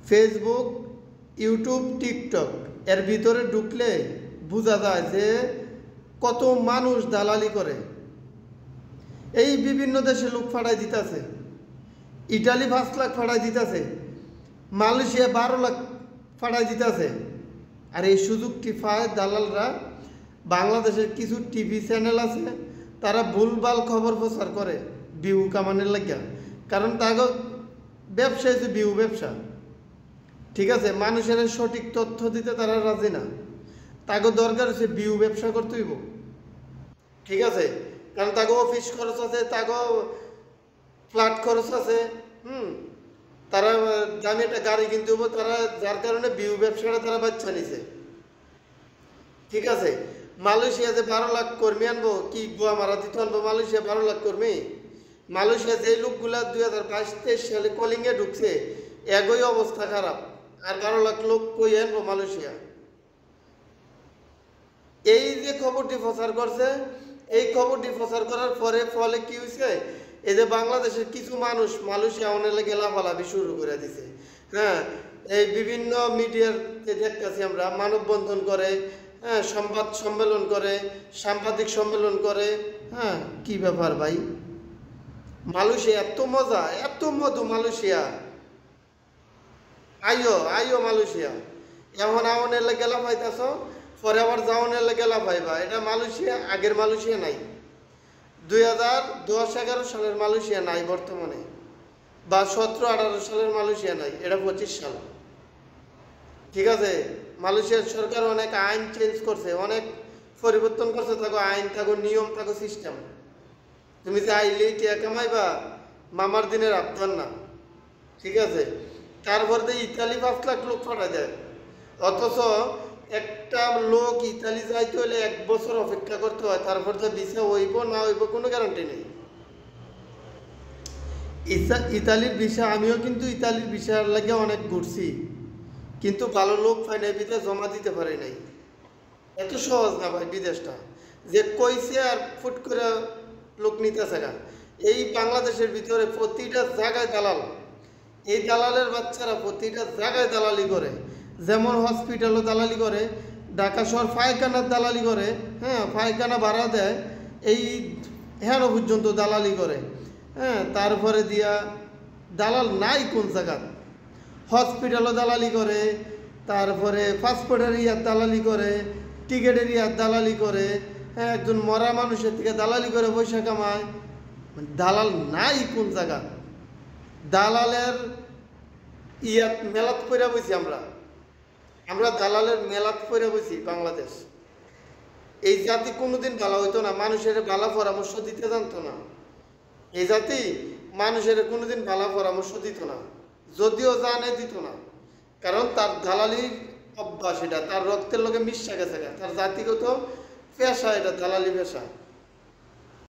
Facebook, YouTube, TikTok এর ভিতরে ঢুকলে বোঝা যায় যে কত মানুষ দালালি করে। এই বিভিন্ন দেশে লোক ফাটাই দিতেছে, ইটালি 5 লাখ ফাটাই দিতেছে, মালয়েশিয়া 12 লাখ ফাটাই দিতেছে। আর এই সুযোগটি পায় দালালরা। বাংলাদেশের কিছু টিভি চ্যানেল আছে, তারা ভুলভাল খবর প্রচার করে ভিউ কামানোর লাগিয়া। কারণ তাকে ব্যবসা হচ্ছে ভিউ ব্যবসা, ঠিক আছে? মানুষের সঠিক তথ্য দিতে তারা রাজি না, তাকে দরকার হচ্ছে ভিউ ব্যবসা করতে হইব, ঠিক আছে? কারণ তাকে অফিস খরচ আছে, তাকে ফ্ল্যাট খরচ আছে, তারা দামি একটা গাড়ি কিনতে হবো, তারা যার কারণে ভিউ ব্যবসাটা তারা বাচ্চা নিছে, ঠিক আছে? মালয়েশিয়াতে 12 লাখ কর্মী আনবো কি গোয়া মারা দিতে আনবো? মালয়েশিয়া 12 লাখ কর্মী। মালয়েশিয়া যে লোকগুলা 2022-23 সালে কলিংয়ে ঢুকছে, একই অবস্থা খারাপ। আর 12 লাখ লোক কই আনবো মালয়েশিয়া? এই যে খবরটি প্রচার করছে, এই খবরটি প্রচার করার ফলে কি হয়েছে? এই যে বাংলাদেশের কিছু মানুষ মালয়েশিয়া অনেক লাফালাফি শুরু করে দিছে। হ্যাঁ, এই বিভিন্ন মিডিয়াতে দেখতেছি আমরা, মানববন্ধন করে, হ্যাঁ, সংবাদ সম্মেলন করে, সাংবাদিক সম্মেলন করে। হ্যাঁ, কি ব্যাপার ভাই? মালয়েশিয়া এত মজা, এত মধু মালয়েশিয়া। আইও মালয়েশিয়া। এখন আওনের লেগে লাফাইতেছ, পরে আবার যাওনের লেগে লাফাইবা। এটা মালয়েশিয়া, আগের মালয়েশিয়া নাই। 2010-11 সালের মালয়েশিয়া নাই বর্তমানে, বা 17-18 সালের মালয়েশিয়া নাই, এটা 25 সাল, ঠিক আছে? মালয়েশিয়ার সরকার অনেক আইন চেঞ্জ করছে, অনেক পরিবর্তন করছে, তাকে আইন, তাকে নিয়ম, তাকে সিস্টেম। তুমি যে আইলেই কে কামাইবা, মামার দিনের আবদার না, ঠিক আছে? তারপর দিয়ে ইতালি 5 লাখ লোক ফাটা যায়, অথচ একটা লোক ইতালি যাইতে হলে 1 বছর অপেক্ষা করতে হয়, তারপর তো ভিসা হইব না হইব কোনো গ্যারান্টি নেই। ইতালির ভিসা, আমিও কিন্তু ইতালির ভিসার লাগে অনেক ঘুরছি, কিন্তু ভালো লোক পাই নাই, বিদেশ জমা দিতে পারি নাই। এত সহজ না ভাই বিদেশটা, যে কইছে আর ফুট করে লোক নিতেছে না। এই বাংলাদেশের ভিতরে প্রতিটা জায়গায় দালাল, এই দালালের বাচ্চারা প্রতিটা জায়গায় দালালি করে। যেমন হসপিটালও দালালি করে, ঢাকা শহর পায়খানার দালালি করে, হ্যাঁ, পায়খানা ভাড়া দেয়, এই হেন পর্যন্ত দালালি করে। হ্যাঁ, তারপরে দিয়া দালাল নাই কোন জায়গা, হসপিটালও দালালি করে, তারপরে পাসপোর্টের ইয়ার দালালি করে, টিকিটের ইয়ার দালালি করে। হ্যাঁ, একজন মরা মানুষের থেকে দালালি করে পয়সা কামায়। দালাল নাই কোন জায়গা। দালালের ইয়াত মেলাত পড়ে বইছি আমরা দালালের মেলাত পড়ে বইছি বাংলাদেশ। এই জাতি কোনোদিন ভালো হইতো না, মানুষের ভালো পরামর্শ দিতে জানতো না। এই জাতি মানুষের কোনোদিন ভালো পরামর্শ দিত না, যদিও জানে দিত না, কারণ তার দালালির অভ্যাস, এটা তার রক্তের লোকে মিশা গেছে, তার জাতিগত পেশা, এটা দালালি পেশা।